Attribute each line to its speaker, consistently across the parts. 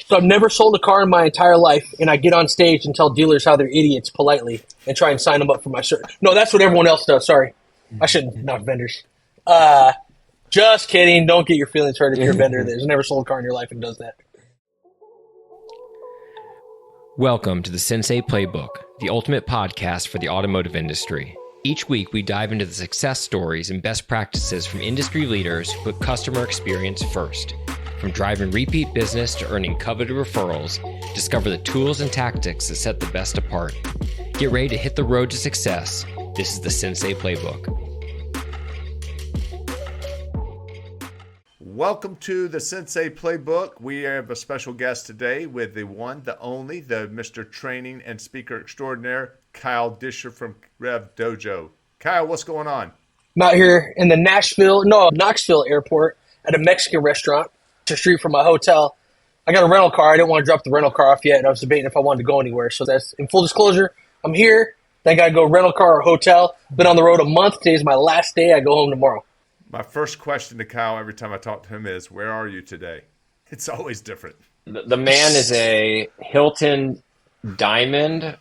Speaker 1: So I've never sold a car in my entire life, and I get on stage and tell dealers how they're idiots politely and try and sign them up for my shirt. No, that's what everyone else does. Sorry. I shouldn't, not vendors. Just kidding. Don't get your feelings hurt if you're a vendor that has never sold a car in your life and does that.
Speaker 2: Welcome to the Sensei Playbook, the ultimate podcast for the automotive industry. Each week, we dive into the success stories and best practices from industry leaders who put customer experience first. From driving repeat business to earning coveted referrals, discover the tools and tactics that set the best apart. Get ready to hit the road to success. This is the Sensei Playbook.
Speaker 3: Welcome to the Sensei Playbook. We have a special guest today with the one, the only, the Mr. Training and Speaker Extraordinaire, Kyle Disher from RevDojo. Kyle, what's going on?
Speaker 1: I'm out here in the Knoxville airport at a Mexican restaurant, the street from my hotel. I got a rental car. I didn't want to drop the rental car off yet, and I was debating if I wanted to go anywhere. So that's in full disclosure. I'm here. Then I got to go rental car or hotel. Been on the road a month. Today's my last day. I go home tomorrow.
Speaker 3: My first question to Kyle every time I talk to him is, where are you today? It's always different.
Speaker 4: The man is a Hilton Diamond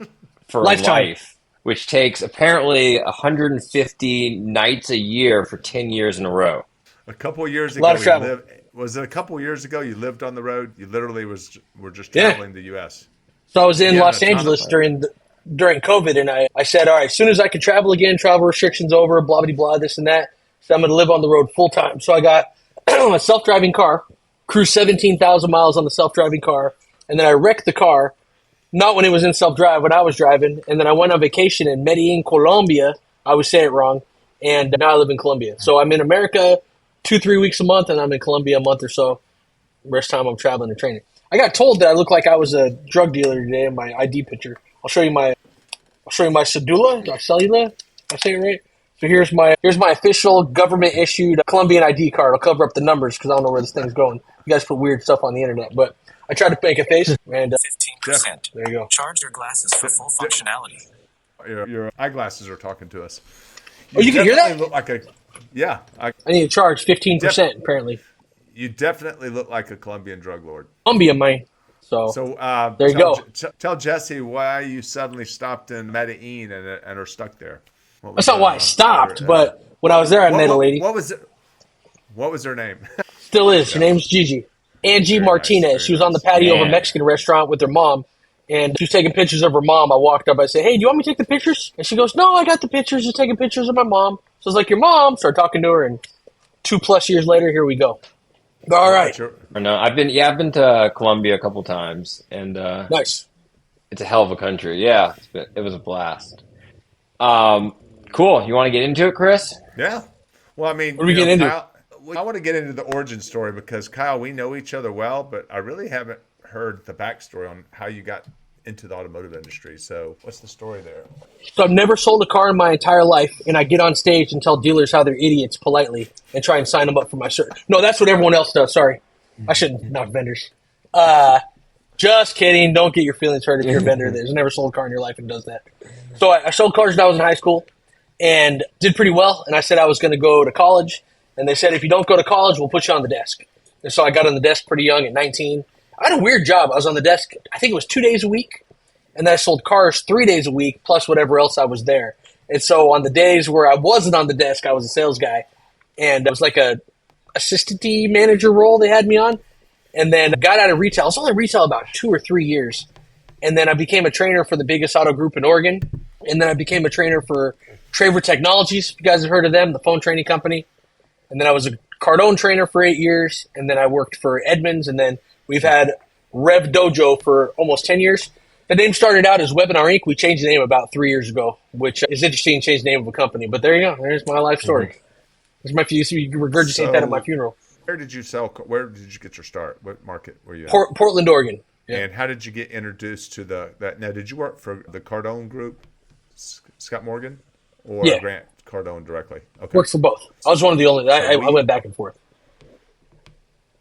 Speaker 4: for
Speaker 1: Lifetime.
Speaker 4: life, which takes apparently 150 nights a year for 10 years in a row.
Speaker 3: A couple of years
Speaker 1: A lot
Speaker 3: ago,
Speaker 1: of travel.
Speaker 3: was it a couple of years ago you lived on the road? You literally were just traveling the U.S.
Speaker 1: So I was in
Speaker 3: Yeah,
Speaker 1: Los
Speaker 3: a ton of
Speaker 1: Angeles
Speaker 3: fun.
Speaker 1: during COVID, and I said, all right, as soon as I can travel again, travel restrictions over, blah, blah, blah, this and that. So I'm going to live on the road full time. So I got a self-driving car, cruised 17,000 miles on the self-driving car, and then I wrecked the car, not when it was in self-drive, when I was driving, and then I went on vacation in Medellin, Colombia. I always say it wrong, and now I live in Colombia. So I'm in America 2-3 weeks a month, and I'm in Colombia a month or so. The rest of the time I'm traveling and training. I got told that I look like I was a drug dealer today in my ID picture. I'll show you my cedula, or cellula. Did I say it right? So here's my official government issued Colombian ID card. I'll cover up the numbers because I don't know where this thing's going. You guys put weird stuff on the internet, but I tried to make a face and
Speaker 5: 15%.
Speaker 1: there you go.
Speaker 5: Charge your glasses for full functionality.
Speaker 3: Your eyeglasses are talking to us.
Speaker 1: Oh, you can hear
Speaker 3: definitely
Speaker 1: that?
Speaker 3: Look like
Speaker 1: I need to charge 15% apparently.
Speaker 3: You definitely look like a Colombian drug lord.
Speaker 1: Colombia, man. So there you go.
Speaker 3: Tell Jesse why you suddenly stopped in Medellin and are stuck there.
Speaker 1: That's not why I stopped, but when I was there, I met a lady.
Speaker 3: What was her name?
Speaker 1: Still is. Her name's Gigi. Angie
Speaker 3: Very
Speaker 1: Martinez.
Speaker 3: nice,
Speaker 1: She was on the patio of a Mexican restaurant with her mom, and she was taking pictures of her mom. I walked up. I said, hey, do you want me to take the pictures? And she goes, no, I got the pictures. Just taking pictures of my mom. So I was like, your mom? Started talking to her, and 2+ years later, here we go. All right.
Speaker 3: Sure.
Speaker 4: No, I've been to Colombia a couple times, and
Speaker 1: Nice.
Speaker 4: it's a hell of a country. Yeah, it was a blast. Cool. You want to get into it, Chris?
Speaker 3: Yeah. Well, I mean,
Speaker 1: What do we get into?
Speaker 3: Kyle, I want to get into the origin story because, Kyle, we know each other well, but I really haven't heard the backstory on how you got into the automotive industry. So what's the story there?
Speaker 1: So I've never sold a car in my entire life, and I get on stage and tell dealers how they're idiots politely and try and sign them up for my shirt. No, that's what everyone else does. Sorry. I shouldn't, not vendors. Just kidding. Don't get your feelings hurt if you're a vendor that has never sold a car in your life and does that. So I sold cars when I was in high school and did pretty well. And I said I was going to go to college. And they said, if you don't go to college, we'll put you on the desk. And so I got on the desk pretty young at 19. I had a weird job. I was on the desk, I think it was 2 days a week. And then I sold cars 3 days a week, plus whatever else I was there. And so on the days where I wasn't on the desk, I was a sales guy. And it was like a assistant manager role they had me on. And then I got out of retail. I was only in retail about 2 or 3 years. And then I became a trainer for the biggest auto group in Oregon. And then I became a trainer for Traver Technologies. If you guys have heard of them, the phone training company. And then I was a Cardone trainer for 8 years. And then I worked for Edmunds. And then we've had RevDojo for almost 10 years. The name started out as Webinar Inc. We changed the name about 3 years ago, which is interesting, change the name of a company. But there you go. There's my life story. There's my you regurgitate that at my funeral.
Speaker 3: Where did you get your start? What market were you in?
Speaker 1: Portland, Oregon. Yeah.
Speaker 3: And how did you get introduced to that? Now, did you work for the Cardone group, Scott Morgan, or
Speaker 1: Yeah.
Speaker 3: Grant Cardone directly? Okay.
Speaker 1: Worked for both. I was one of the only. I went back and forth.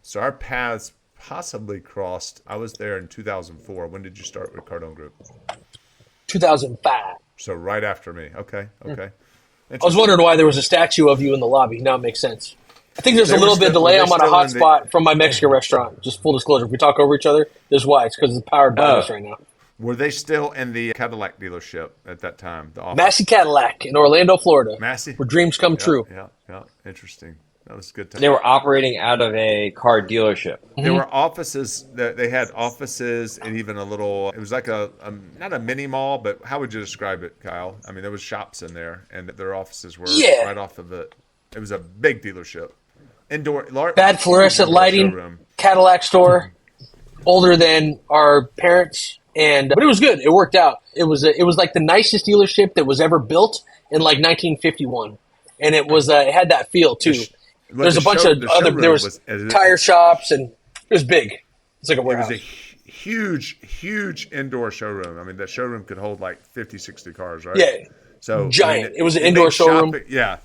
Speaker 3: So our paths possibly crossed. I was there in 2004. When did you start with Cardone Group?
Speaker 1: 2005.
Speaker 3: So right after me. Okay.
Speaker 1: I was wondering why there was a statue of you in the lobby. Now it makes sense. I think there's a little bit of delay. I'm on a hotspot from my Mexican restaurant. Just full disclosure. If we talk over each other, this is why. It's because it's powered by us right now.
Speaker 3: Were they still in the Cadillac dealership at that time? The office?
Speaker 1: Massey Cadillac in Orlando, Florida.
Speaker 3: Massey?
Speaker 1: Where dreams come true.
Speaker 3: Yeah. Interesting. That was a good time.
Speaker 4: They were operating out of a car dealership.
Speaker 3: There were offices. They had offices and even a little. It was like a not a mini mall, but how would you describe it, Kyle? I mean, there was shops in there, and their offices were right off of it. It was a big dealership.
Speaker 1: Bad fluorescent lighting, showroom. Cadillac store, older than our parents, but it was good. It worked out. It was like the nicest dealership that was ever built in like 1951, and it had that feel too. There's a bunch of other. There was tire shops, and it was big. It's like a warehouse.
Speaker 3: It was a huge indoor showroom. I mean, that showroom could hold like 50, 60 cars, right?
Speaker 1: Yeah.
Speaker 3: So
Speaker 1: giant. I mean, it was an indoor showroom.
Speaker 3: Yeah.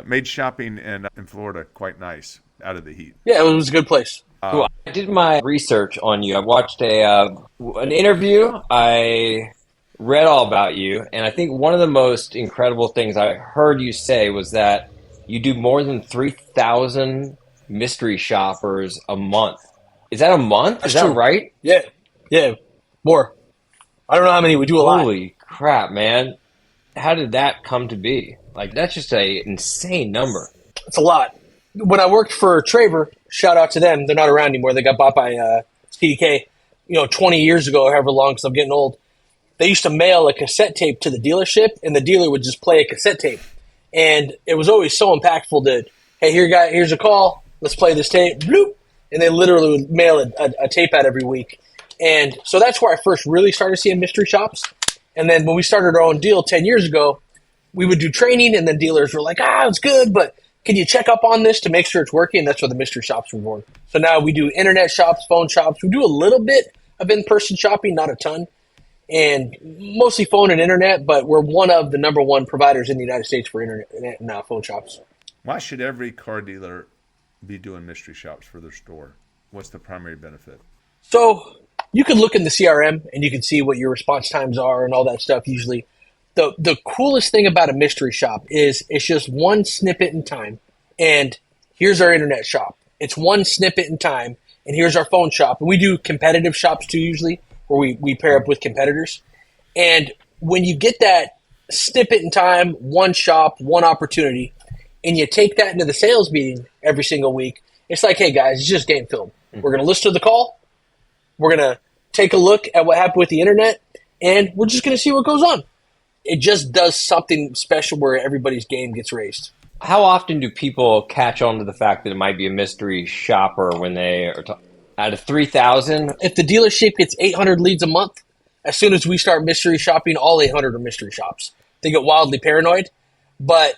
Speaker 3: Made shopping in Florida quite nice out of the heat.
Speaker 1: Yeah, it was a good place.
Speaker 4: Cool. I did my research on you. I watched an interview. I read all about you, and I think one of the most incredible things I heard you say was that you do more than 3,000 mystery shoppers a month. Is that a month?
Speaker 1: That's
Speaker 4: Is that
Speaker 1: true.
Speaker 4: right?
Speaker 1: Yeah, more. I don't know how many. We do a lot.
Speaker 4: Holy crap, man. How did that come to be? Like, that's just an insane number.
Speaker 1: It's a lot. When I worked for Traver, shout out to them. They're not around anymore. They got bought by CDK, 20 years ago, however long, because I'm getting old. They used to mail a cassette tape to the dealership, and the dealer would just play a cassette tape. And it was always so impactful that, hey, here's a call. Let's play this tape. Bloop. And they literally would mail a tape out every week. And so that's where I first really started seeing mystery shops. And then when we started our own deal 10 years ago, we would do training, and then dealers were like, it's good, but can you check up on this to make sure it's working? And that's where the mystery shops were born. So now we do internet shops, phone shops. We do a little bit of in-person shopping, not a ton, and mostly phone and internet, but we're one of the number one providers in the United States for internet and phone shops.
Speaker 3: Why should every car dealer be doing mystery shops for their store? What's the primary benefit?
Speaker 1: So you can look in the CRM, and you can see what your response times are and all that stuff usually. The coolest thing about a mystery shop is it's just one snippet in time, and here's our internet shop. It's one snippet in time, and here's our phone shop. And we do competitive shops too usually, where we pair up with competitors. And when you get that snippet in time, one shop, one opportunity, and you take that into the sales meeting every single week, it's like, hey guys, it's just game film. We're going to listen to the call. We're going to take a look at what happened with the internet, and we're just going to see what goes on. It just does something special where everybody's game gets raised.
Speaker 4: How often do people catch on to the fact that it might be a mystery shopper when they are out of 3,000?
Speaker 1: If the dealership gets 800 leads a month, as soon as we start mystery shopping, all 800 are mystery shops. They get wildly paranoid, but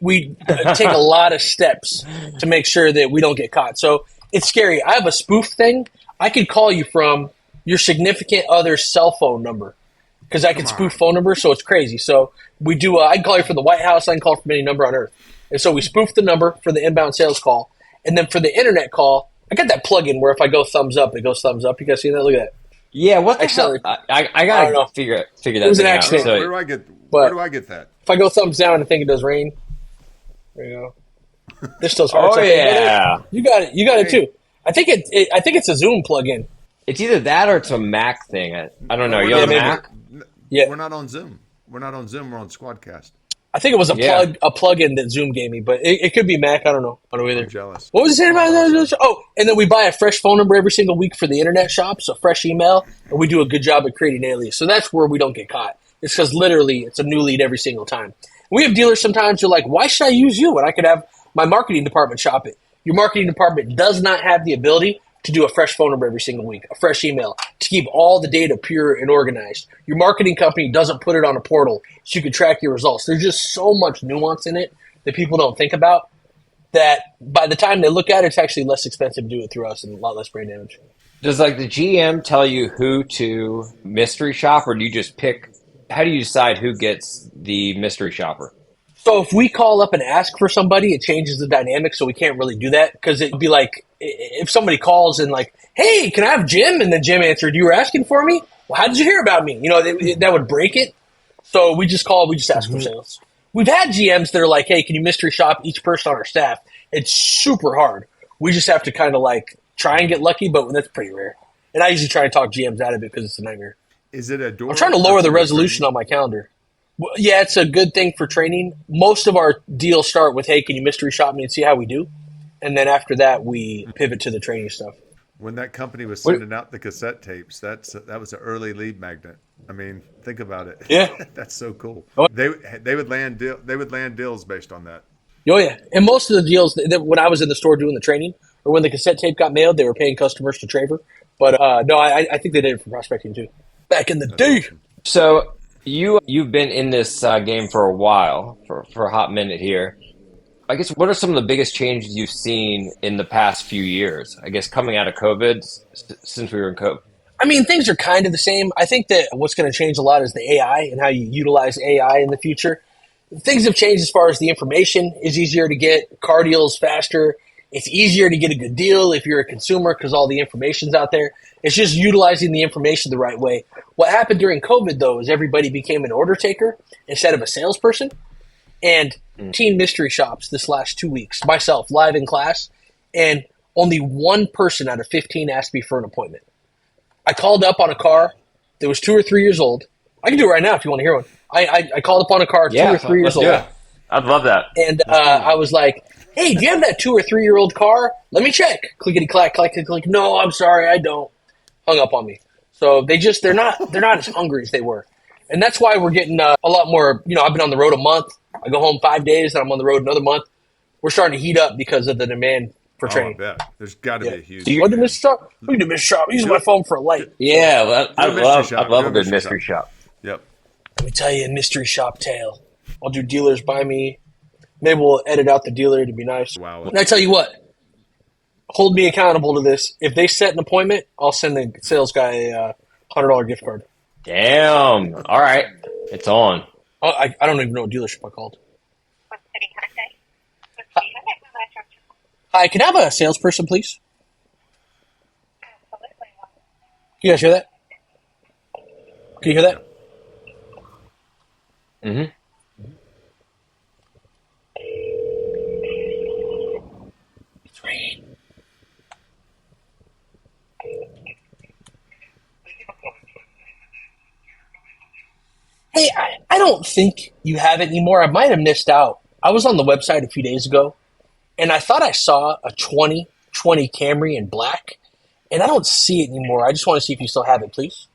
Speaker 1: we take a lot of steps to make sure that we don't get caught. So it's scary. I have a spoof thing. I could call you from your significant other's cell phone number, because I can spoof phone numbers, so it's crazy. So we do. I can call you from the White House. I can call from any number on Earth. And so we spoof the number for the inbound sales call. And then for the internet call, I got that plug-in where if I go thumbs up, it goes thumbs up. You guys see that? Look at that.
Speaker 4: Yeah, what the hell? I got to figure that
Speaker 1: it was an accident.
Speaker 4: out. So,
Speaker 3: where do I get that?
Speaker 1: If I go thumbs down, I think it does rain. There you go. This still hearts.
Speaker 4: Oh, yeah.
Speaker 1: You got it. You got it, too. I think it's a Zoom plug-in.
Speaker 4: It's either that or it's a Mac thing. I don't know. You
Speaker 3: We're
Speaker 4: on
Speaker 3: not-
Speaker 4: Mac?
Speaker 1: Yeah.
Speaker 3: We're not on Zoom. We're on Squadcast.
Speaker 1: I think it was a plug-in that Zoom gave me, but it could be Mac. I don't know. I don't know either.
Speaker 3: I'm jealous.
Speaker 1: What was it saying about that? Oh, and then we buy a fresh phone number every single week for the internet shops, a fresh email, and we do a good job at creating alias. So that's where we don't get caught. It's because literally it's a new lead every single time. We have dealers sometimes who are like, why should I use you when I could have my marketing department shop it? Your marketing department does not have the ability to do a fresh phone number every single week, a fresh email, to keep all the data pure and organized. Your marketing company doesn't put it on a portal so you can track your results. There's just so much nuance in it that people don't think about that by the time they look at it, it's actually less expensive to do it through us and a lot less brain damage.
Speaker 4: Does the GM tell you who to mystery shop, or do you just pick? How do you decide who gets the mystery shopper?
Speaker 1: So if we call up and ask for somebody, it changes the dynamic, so we can't really do that because it'd be like if somebody calls and like, hey, can I have Jim? And then Jim answered, you were asking for me? Well, how did you hear about me? That would break it. So we just ask for sales. We've had GMs that are like, hey, can you mystery shop each person on our staff? It's super hard. We just have to kind of like try and get lucky, but that's pretty rare. And I usually try and talk GMs out of it because it's a nightmare.
Speaker 3: Is it a door?
Speaker 1: I'm trying to lower the resolution on my calendar. Well, yeah, it's a good thing for training. Most of our deals start with, hey, can you mystery shop me and see how we do? And then after that, we pivot to the training stuff.
Speaker 3: When that company was sending out the cassette tapes, that was an early lead magnet. I mean, think about it.
Speaker 1: Yeah.
Speaker 3: That's so cool.
Speaker 1: Oh.
Speaker 3: They would land deals based on that.
Speaker 1: Oh, yeah. And most of the deals, when I was in the store doing the training, or when the cassette tape got mailed, they were paying customers to Traver. But no, I think they did it for prospecting too. Back in the day.
Speaker 3: Awesome.
Speaker 4: So you've been in this game for a while, for a hot minute here. I guess what are some of the biggest changes you've seen in the past few years? I guess coming out of COVID, since we were in COVID.
Speaker 1: I mean, things are kind of the same. I think that what's going to change a lot is the AI and how you utilize AI in the future. Things have changed as far as the information is easier to get, car deals faster. It's easier to get a good deal if you're a consumer because all the information's out there. It's just utilizing the information the right way. What happened during COVID, though, is everybody became an order taker instead of a salesperson. And teen mystery shops this last 2 weeks, myself, live in class, and only one person out of 15 asked me for an appointment. I called up on a car that was 2 or 3 years old. I can do it right now if you want to hear one. I called up on a car 2 or 3 years old.
Speaker 4: Yeah, I'd love that.
Speaker 1: And I was like, hey, do you have that 2 or 3 year old car? Let me check. Clickety clack, click, click, click. No, I'm sorry, I don't. Hung up on me. So they're not as hungry as they were. And that's why we're getting a lot more, I've been on the road a month. I go home 5 days and I'm on the road another month. We're starting to heat up because of the demand for training.
Speaker 3: I bet. There's got to be a huge.
Speaker 1: What did Mr. Shop? We need a Mr. Shop. Use my phone for a light.
Speaker 4: Yeah, well, I'd love a good
Speaker 3: mystery
Speaker 4: mystery shop.
Speaker 3: Yep.
Speaker 1: Let me tell you a mystery shop tale. I'll do dealers by me. Maybe we'll edit out the dealer to be nice.
Speaker 3: Wow.
Speaker 1: And I tell you what, hold me accountable to this. If they set an appointment, I'll send the sales guy a $100 gift card.
Speaker 4: Damn. All right. It's on.
Speaker 1: I don't even know what dealership I called. Hi, can I have a salesperson, please? Can you guys hear that? Can you hear that?
Speaker 4: Mm-hmm.
Speaker 1: It's raining. Hey, I don't think you have it anymore. I might have missed out. I was on the website a few days ago, and I thought I saw a 2020 Camry in black, and I don't see it anymore. I just want to see if you still have it, please.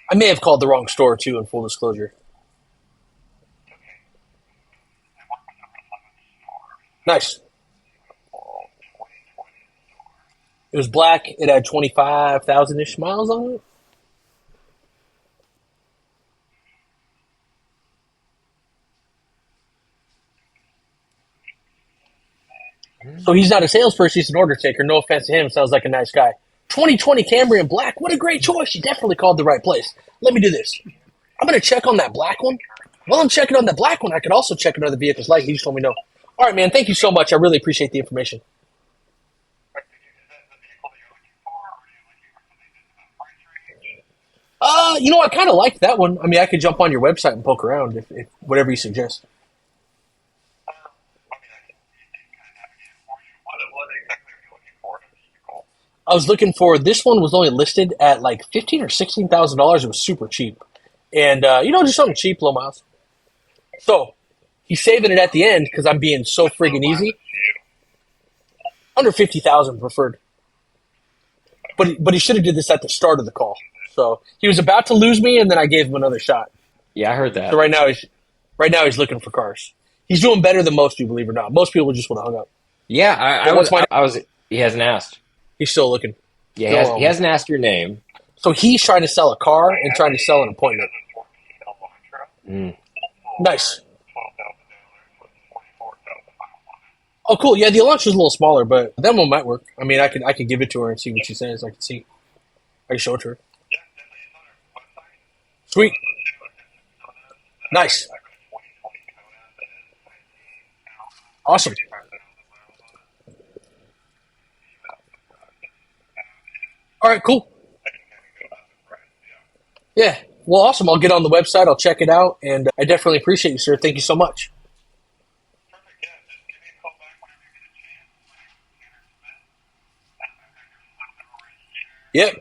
Speaker 1: I may have called the wrong store, too, in full disclosure. Nice. It was black. It had 25,000-ish miles on it. So he's not a salesperson, he's an order taker. No offense to him, sounds like a nice guy. 2020 Camry in black, what a great choice. You definitely called the right place. Let me do this. I'm going to check on that black one. While I'm checking on that black one, I could also check another vehicle's light. He just told me no. All right, man, thank you so much. I really appreciate the information. I kind of liked that one. I mean, I could jump on your website and poke around if whatever you suggest. I was looking for, this one was only listed at like $15,000 or $16,000. It was super cheap. And, just something cheap, low miles. So, he's saving it at the end because I'm being so friggin' easy. Under 50,000 preferred. But he should have did this at the start of the call. So, he was about to lose me, and then I gave him another shot.
Speaker 4: Yeah, I heard that.
Speaker 1: So right now he's looking for cars. He's doing better than most, you believe it or not. Most people just would have hung up.
Speaker 4: Yeah, I was. He hasn't asked.
Speaker 1: He's still looking.
Speaker 4: Yeah, he hasn't asked your name.
Speaker 1: So he's trying to sell a car and trying to sell an appointment. Nice. Oh, cool. Yeah, the Elantra is a little smaller, but that one might work. I mean, I could give it to her and see what she says. I can show it to her. Sweet. Nice. Awesome. All right, cool. Yeah, well, awesome. I'll get on the website. I'll check it out, and I definitely appreciate you, sir. Thank you so much. Yep.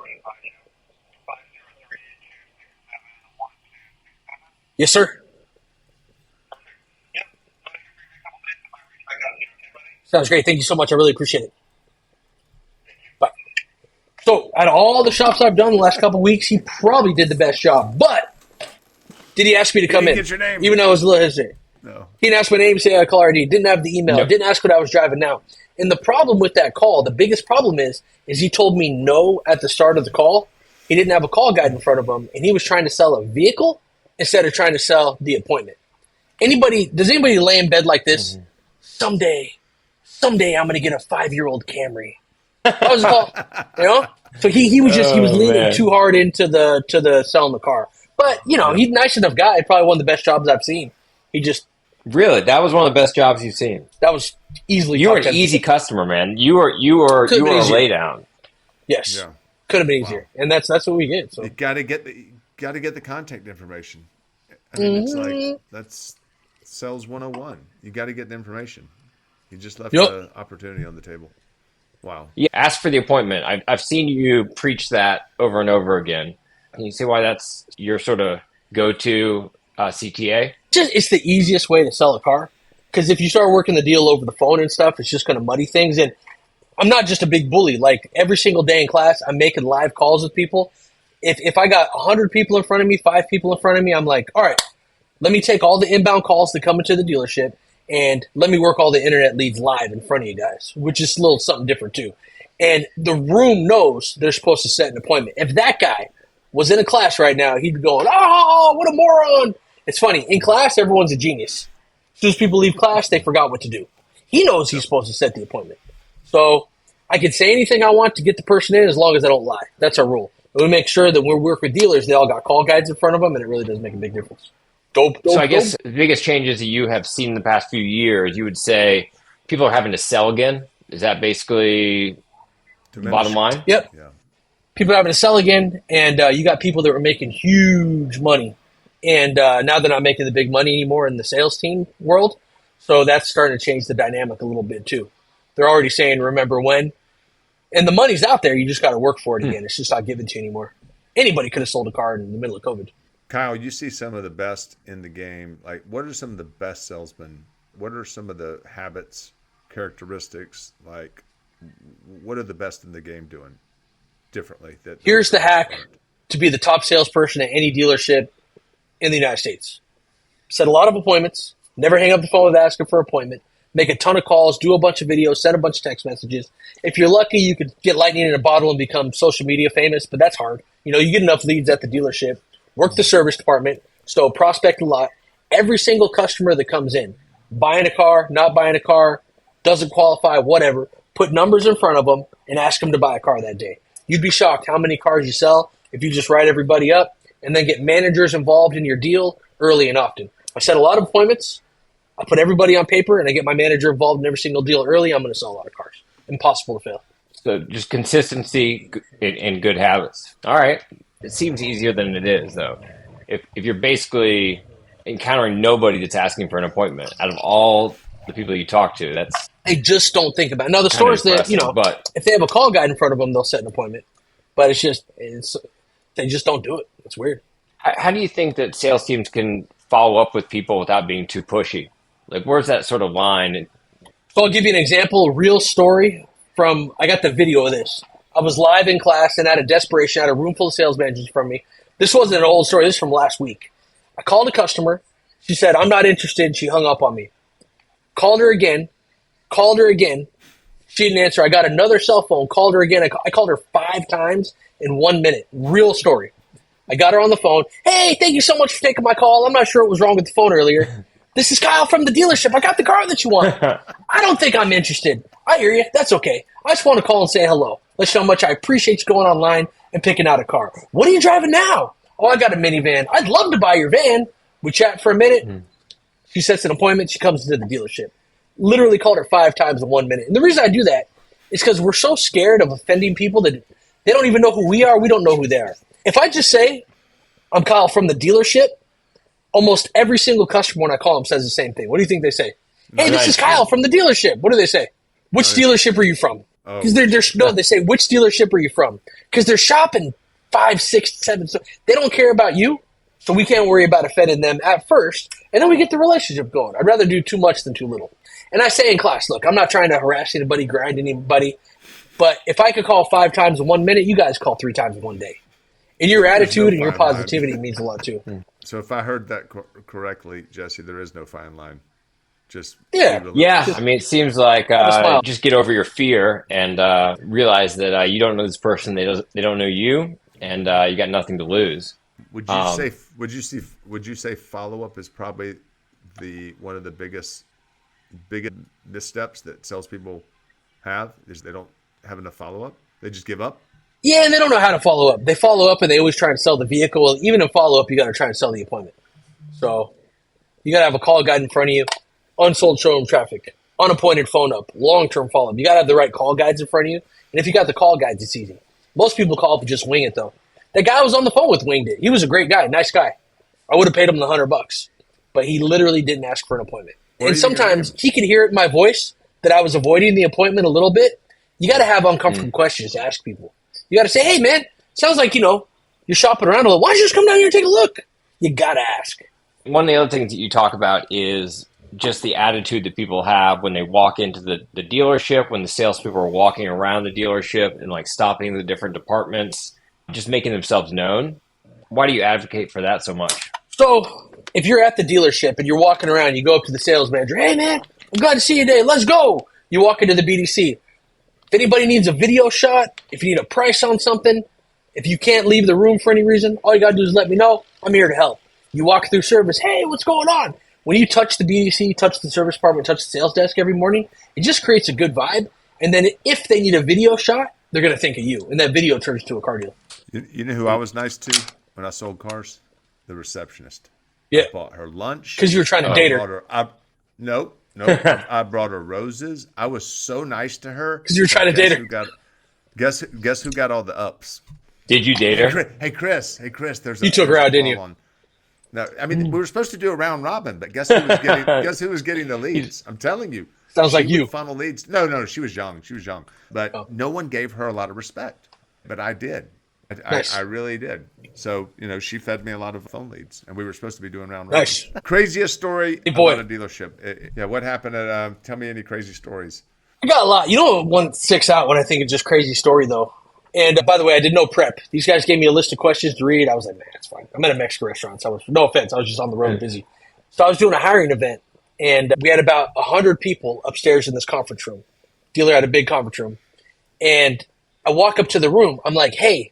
Speaker 1: Yes, sir. Sounds great. Thank you so much. I really appreciate it. Bye. So, out of all the shops I've done the last couple of weeks, he probably did the best job. But did he ask me to come in?
Speaker 3: Get your name.
Speaker 1: Even though I was a little hesitant.
Speaker 3: No.
Speaker 1: He didn't ask my name, say I call ID. Didn't have the email.
Speaker 4: Nope.
Speaker 1: Didn't ask what I was driving now. And the problem with that call, the biggest problem is he told me no at the start of the call. He didn't have a call guide in front of him, and he was trying to sell a vehicle instead of trying to sell the appointment. Does anybody lay in bed like this? Mm-hmm. Someday I'm going to get a 5-year-old Camry. That was the call. You know? So he was leaning too hard into the selling the car. But, he's a nice enough guy. Probably one of the best jobs I've seen. He just...
Speaker 4: Really? That was one of the best jobs you've seen?
Speaker 1: That was easily...
Speaker 4: You were an easy customer, man. You were a laydown.
Speaker 1: Yes.
Speaker 3: Yeah.
Speaker 1: Could have been easier. And that's what we get. So.
Speaker 3: You got to get the contact information. I mean, it's like, that's sales 101. You got to get the information. You just left the opportunity on the table. Wow.
Speaker 4: Yeah, ask for the appointment. I've seen you preach that over and over again. Can you see why that's your sort of go-to CTA?
Speaker 1: It's the easiest way to sell a car. Because if you start working the deal over the phone and stuff, it's just going to muddy things. And I'm not just a big bully. Like, every single day in class, I'm making live calls with people. If I got 100 people in front of me, 5 people in front of me, I'm like, all right, let me take all the inbound calls that come into the dealership and let me work all the internet leads live in front of you guys, which is a little something different too. And the room knows they're supposed to set an appointment. If that guy was in a class right now, he'd be going, oh, what a moron. It's funny. In class, everyone's a genius. As soon as people leave class, they forgot what to do. He knows he's supposed to set the appointment. So I can say anything I want to get the person in as long as I don't lie. That's our rule. And we make sure that when we work with dealers, they all got call guides in front of them, and it really does make a big difference.
Speaker 4: So I guess the biggest changes that you have seen in the past few years, you would say people are having to sell again? Is that basically the bottom line?
Speaker 1: Yep.
Speaker 3: Yeah.
Speaker 1: People are having to sell again, and you got people that were making huge money. And now they're not making the big money anymore in the sales team world. So that's starting to change the dynamic a little bit too. They're already saying, remember when? And the money's out there. You just got to work for it again. It's just not given to you anymore. Anybody could have sold a car in the middle of COVID.
Speaker 3: Kyle, you see some of the best in the game. Like, what are some of the best salesmen? What are some of the habits, characteristics? Like, what are the best in the game doing differently?
Speaker 1: Here's the hack to be the top salesperson at any dealership in the United States. Set a lot of appointments. Never hang up the phone with asking for an appointment. Make a ton of calls. Do a bunch of videos. Send a bunch of text messages. If you're lucky, you could get lightning in a bottle and become social media famous, but that's hard. You get enough leads at the dealership. Work the service department. So prospect a lot. Every single customer that comes in, buying a car, not buying a car, doesn't qualify, whatever, put numbers in front of them and ask them to buy a car that day. You'd be shocked how many cars you sell if you just write everybody up and then get managers involved in your deal early and often. I set a lot of appointments. I put everybody on paper, and I get my manager involved in every single deal early. I'm going to sell a lot of cars. Impossible to fail.
Speaker 4: So just consistency and good habits. All right. It seems easier than it is, though. If you're basically encountering nobody that's asking for an appointment out of all the people you talk to, that's...
Speaker 1: They just don't think about it. Now, the stores that,
Speaker 4: but
Speaker 1: if they have a call guide in front of them, they'll set an appointment. But they just don't do it. It's weird.
Speaker 4: How do you think that sales teams can follow up with people without being too pushy? Like, where's that sort of line?
Speaker 1: So I'll give you an example, a real story I got the video of this. I was live in class, and out of desperation, I had a room full of sales managers from me. This wasn't an old story. This is from last week. I called a customer. She said, I'm not interested. She hung up on me. Called her again. She didn't answer. I got another cell phone, called her again. I called her 5 times in 1 minute. Real story. I got her on the phone. Hey, thank you so much for taking my call. I'm not sure what was wrong with the phone earlier. This is Kyle from the dealership. I got the car that you want. I don't think I'm interested. I hear you. That's okay. I just want to call and say hello. Let you know how much I appreciate you going online and picking out a car. What are you driving now? Oh, I got a minivan. I'd love to buy your van. We chat for a minute. She sets an appointment. She comes to the dealership. Literally called her 5 times in 1 minute. And the reason I do that is because we're so scared of offending people that they don't even know who we are. We don't know who they are. If I just say, I'm Kyle from the dealership, almost every single customer when I call them says the same thing. What do you think they say? Hey, this is Kyle from the dealership. What do they say? Which dealership are you from?
Speaker 3: Oh,
Speaker 1: Because they say, which dealership are you from? Because they're shopping 5, 6, 7. So they don't care about you. So we can't worry about offending them at first. And then we get the relationship going. I'd rather do too much than too little. And I say in class, look, I'm not trying to harass anybody, grind anybody. But if I could call 5 times in 1 minute, you guys call 3 times in 1 day. And your attitude and your
Speaker 3: fine line.
Speaker 1: positivity means a lot too.
Speaker 3: So if I heard that correctly, Jesse, there is no fine line. Just
Speaker 1: Yeah.
Speaker 3: be relentless.
Speaker 4: Yeah, I mean, it seems like
Speaker 1: smile.
Speaker 4: just get over your fear and realize that you don't know this person, they don't know you, and you got nothing to lose.
Speaker 3: Would you say follow up is probably one of the biggest missteps that salespeople have is they don't have enough follow up. They just give up.
Speaker 1: Yeah, and they don't know how to follow up. They follow up and they always try and sell the vehicle. Well, even in follow up, you got to try and sell the appointment. So you got to have a call guide in front of you, unsold showroom traffic, unappointed phone up, long term follow up. You got to have the right call guides in front of you. And if you got the call guides, it's easy. Most people call up and just wing it though. That guy I was on the phone with winged it. He was a great guy, nice guy. I would have paid him the $100, but he literally didn't ask for an appointment. And sometimes he could hear it in my voice that I was avoiding the appointment a little bit. You got to have uncomfortable questions to ask people. You got to say, hey, man, sounds like, you're shopping around a little. Why don't you just come down here and take a look? You got to ask.
Speaker 4: One of the other things that you talk about is just the attitude that people have when they walk into the dealership, when the salespeople are walking around the dealership and like stopping the different departments, just making themselves known. Why do you advocate for that so much?
Speaker 1: So if you're at the dealership and you're walking around, you go up to the sales manager, hey, man, I'm glad to see you today. Let's go. You walk into the BDC. If anybody needs a video shot, if you need a price on something, if you can't leave the room for any reason, all you got to do is let me know. I'm here to help. You walk through service. Hey, what's going on? When you touch the BDC, touch the service department, touch the sales desk every morning, it just creates a good vibe. And then if they need a video shot, they're going to think of you. And that video turns to a car deal.
Speaker 3: You know who I was nice to when I sold cars? The receptionist.
Speaker 1: Yeah.
Speaker 3: I bought her lunch.
Speaker 1: Because you were trying to date her.
Speaker 3: No. I brought her roses. I was so nice to her.
Speaker 1: Because you were trying to date her.
Speaker 3: Guess who got all the ups?
Speaker 4: Did you date her?
Speaker 3: Hey, Chris. There's
Speaker 1: you took her out, didn't you?
Speaker 3: No, I mean, we were supposed to do a round robin, but guess who was getting the leads? I'm telling you.
Speaker 1: Sounds like you.
Speaker 3: Funnel leads. No, she was young. But no one gave her a lot of respect. But I did.
Speaker 1: Nice.
Speaker 3: I really did. So, she fed me a lot of phone leads, and we were supposed to be doing round robin.
Speaker 1: Nice.
Speaker 3: Craziest story
Speaker 1: Hey, boy.
Speaker 3: about a dealership. What happened at, tell me any crazy stories.
Speaker 1: I got a lot. One sticks out when I think of just crazy story, though. And by the way, I did no prep. These guys gave me a list of questions to read. I was like, man, it's fine. I'm at a Mexican restaurant, so no offense. I was just on the road busy. So I was doing a hiring event, and we had about 100 people upstairs in this conference room. Dealer had a big conference room. And I walk up to the room. I'm like, hey,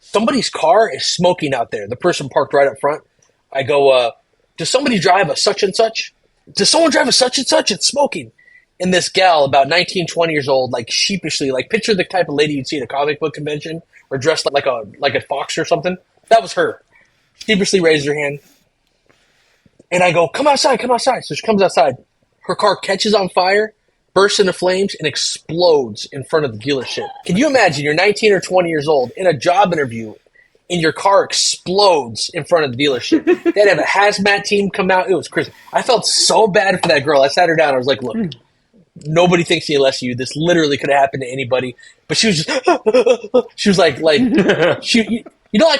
Speaker 1: somebody's car is smoking out there. The person parked right up front. I go, does somebody drive a such and such? Does someone drive a such and such? It's smoking. And this gal, about 19, 20 years old, like sheepishly, like picture the type of lady you'd see at a comic book convention or dressed like a fox or something. That was her. Sheepishly raised her hand. And I go, come outside. So she comes outside. Her car catches on fire, bursts into flames, and explodes in front of the dealership. Can you imagine you're 19 or 20 years old in a job interview and your car explodes in front of the dealership? They'd have a hazmat team come out. It was crazy. I felt so bad for that girl. I sat her down. I was like, look, nobody thinks any less of you. This literally could have happened to anybody. But she was just, she was like like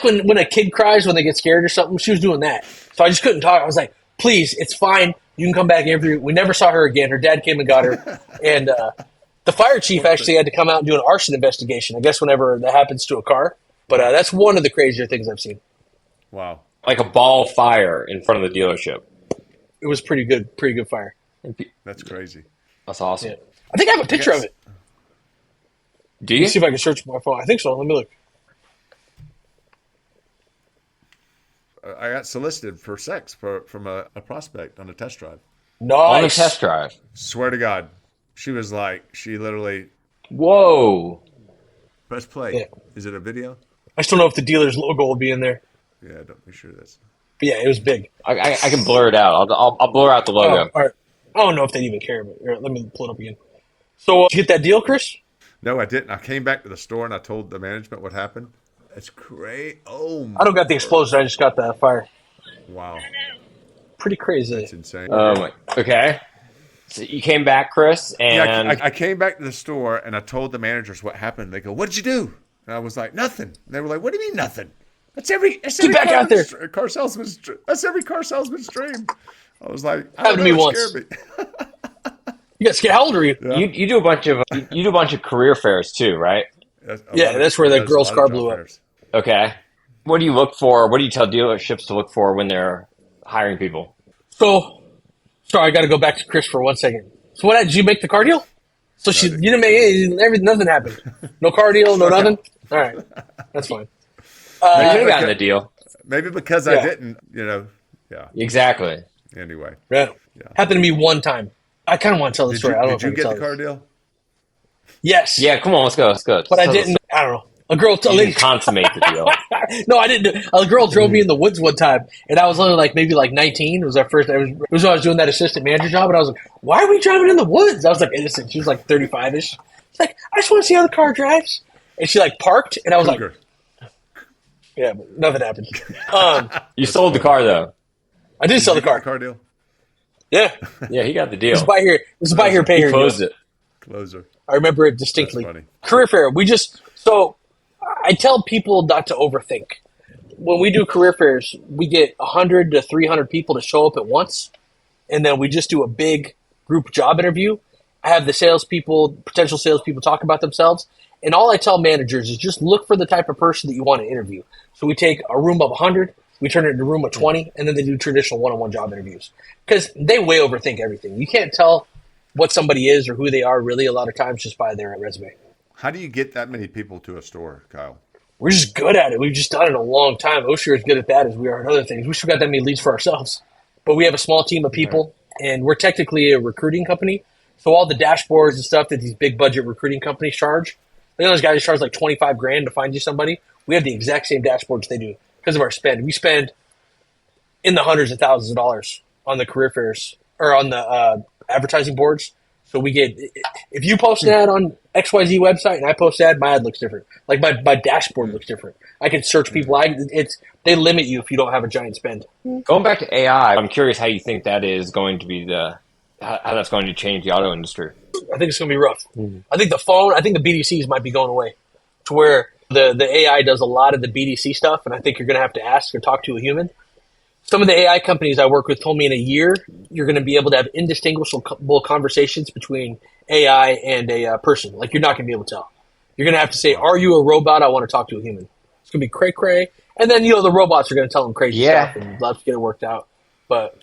Speaker 1: when a kid cries when they get scared or something? She was doing that. So I just couldn't talk. I was like, please, it's fine. You can come back and interview. We never saw her again. Her dad came and got her. And the fire chief actually had to come out and do an arson investigation, I guess, whenever that happens to a car. But that's one of the crazier things I've seen.
Speaker 3: Wow.
Speaker 4: Like a ball of fire in front of the dealership.
Speaker 1: It was pretty good fire.
Speaker 3: That's crazy.
Speaker 4: That's awesome.
Speaker 1: Yeah. I think I have a picture of it.
Speaker 4: Do
Speaker 1: Let
Speaker 4: you?
Speaker 1: me see if I can search my phone. I think so. Let me look.
Speaker 3: I got solicited for sex from a prospect on a test drive.
Speaker 1: Nice.
Speaker 4: On a test drive.
Speaker 3: Swear to God. She literally,
Speaker 4: Whoa.
Speaker 3: press play.
Speaker 1: Yeah.
Speaker 3: Is it a video?
Speaker 1: I still don't know if the dealer's logo will be in there.
Speaker 3: Yeah, don't be sure that's.
Speaker 1: But yeah, it was big.
Speaker 4: I can blur it out. I'll blur out the logo.
Speaker 1: All right. I don't know if they even care, but here, let me pull it up again. So, did you get that deal, Chris?
Speaker 3: No, I didn't. I came back to the store and I told the management what happened. It's great. Oh,
Speaker 1: I don't got the explosion. I just got the fire.
Speaker 3: wow.
Speaker 1: Pretty crazy.
Speaker 3: That's insane.
Speaker 4: Oh my. Okay. So you came back, Chris, and
Speaker 3: I came back to the store and I told the managers what happened. They go, "What did you do?" And I was like, "Nothing." And they were like, "What do you mean nothing? That's every
Speaker 1: back out there.
Speaker 3: car salesman's. That's every car salesman's dream." I was like, "I
Speaker 1: Happened
Speaker 3: don't
Speaker 1: to
Speaker 3: know,
Speaker 1: me
Speaker 3: it
Speaker 1: once.
Speaker 3: scared me."
Speaker 1: You got scared. How old are you?
Speaker 3: Yeah.
Speaker 4: you do a bunch of career fairs too, right?
Speaker 1: That's where the girl's car blew up.
Speaker 4: Okay. What do you look for? What do you tell dealerships to look for when they're hiring people?
Speaker 1: So, sorry, I got to go back to Chris for 1 second. So, did you make the car deal? So you didn't make everything. Nothing happened. No car deal. No nothing. All right, that's fine.
Speaker 4: You could have gotten the deal.
Speaker 3: Maybe because I didn't, Yeah.
Speaker 4: Exactly.
Speaker 3: Anyway.
Speaker 1: Yeah. Happened to me one time. I kind of want to tell the story. I don't know
Speaker 3: Did you
Speaker 1: if I
Speaker 3: get
Speaker 1: can
Speaker 3: the
Speaker 1: tell
Speaker 3: car
Speaker 1: this.
Speaker 3: deal?
Speaker 1: Yes.
Speaker 4: Yeah, come on, let's go.
Speaker 1: But I didn't. I don't know. A girl,
Speaker 4: You didn't consummate the deal.
Speaker 1: No, I didn't. A girl drove me in the woods one time, and I was only maybe 19. It was our first. It was when I was doing that assistant manager job, and I was like, "Why are we driving in the woods?" I was innocent. She was 35ish. She's like, "I just want to see how the car drives," and she parked, and I was
Speaker 3: Cougar.
Speaker 1: "Yeah," but nothing happened.
Speaker 4: You sold the car though.
Speaker 1: I did sell the
Speaker 3: Did you get
Speaker 1: car.
Speaker 3: the car deal?
Speaker 4: Yeah, he got the deal.
Speaker 1: It was buy here. It was buy here, pay
Speaker 4: He
Speaker 1: here.
Speaker 4: closed
Speaker 1: deal.
Speaker 4: it.
Speaker 3: Closer.
Speaker 1: I remember it distinctly.
Speaker 3: That's funny.
Speaker 1: Career fair. I tell people not to overthink. When we do career fairs, we get 100 to 300 people to show up at once, and then we just do a big group job interview. I have the potential salespeople talk about themselves, and all I tell managers is just look for the type of person that you want to interview. So we take a room of 100, we turn it into a room of 20, and then they do traditional one-on-one job interviews because they way overthink everything. You can't tell what somebody is or who they are really a lot of times just by their resume.
Speaker 3: How do you get that many people to a store, Kyle?
Speaker 1: We're just good at it. We've just done it a long time. Osher is good at that as we are at other things. We should have got that many leads for ourselves. But we have a small team of people, and we're technically a recruiting company. So all the dashboards and stuff that these big budget recruiting companies charge, those guys charge $25,000 to find you somebody. We have the exact same dashboards they do because of our spend. We spend in the hundreds of thousands of dollars on the career fairs or on the advertising boards. So we get, if you post an ad on XYZ website and I post an ad, my ad looks different. My dashboard looks different. I can search people. They limit you if you don't have a giant spend.
Speaker 4: Going back to AI, I'm curious how you think that is going to be how that's going to change the auto industry.
Speaker 1: I think it's going to be rough. I think the BDCs might be going away to where the AI does a lot of the BDC stuff, and I think you're going to have to ask or talk to a human. Some of the AI companies I work with told me in a year, you're going to be able to have indistinguishable conversations between AI and a person. You're not going to be able to tell. You're going to have to say, are you a robot? I want to talk to a human. It's going to be cray-cray. And then, the robots are going to tell them crazy stuff, and let's get it worked out. But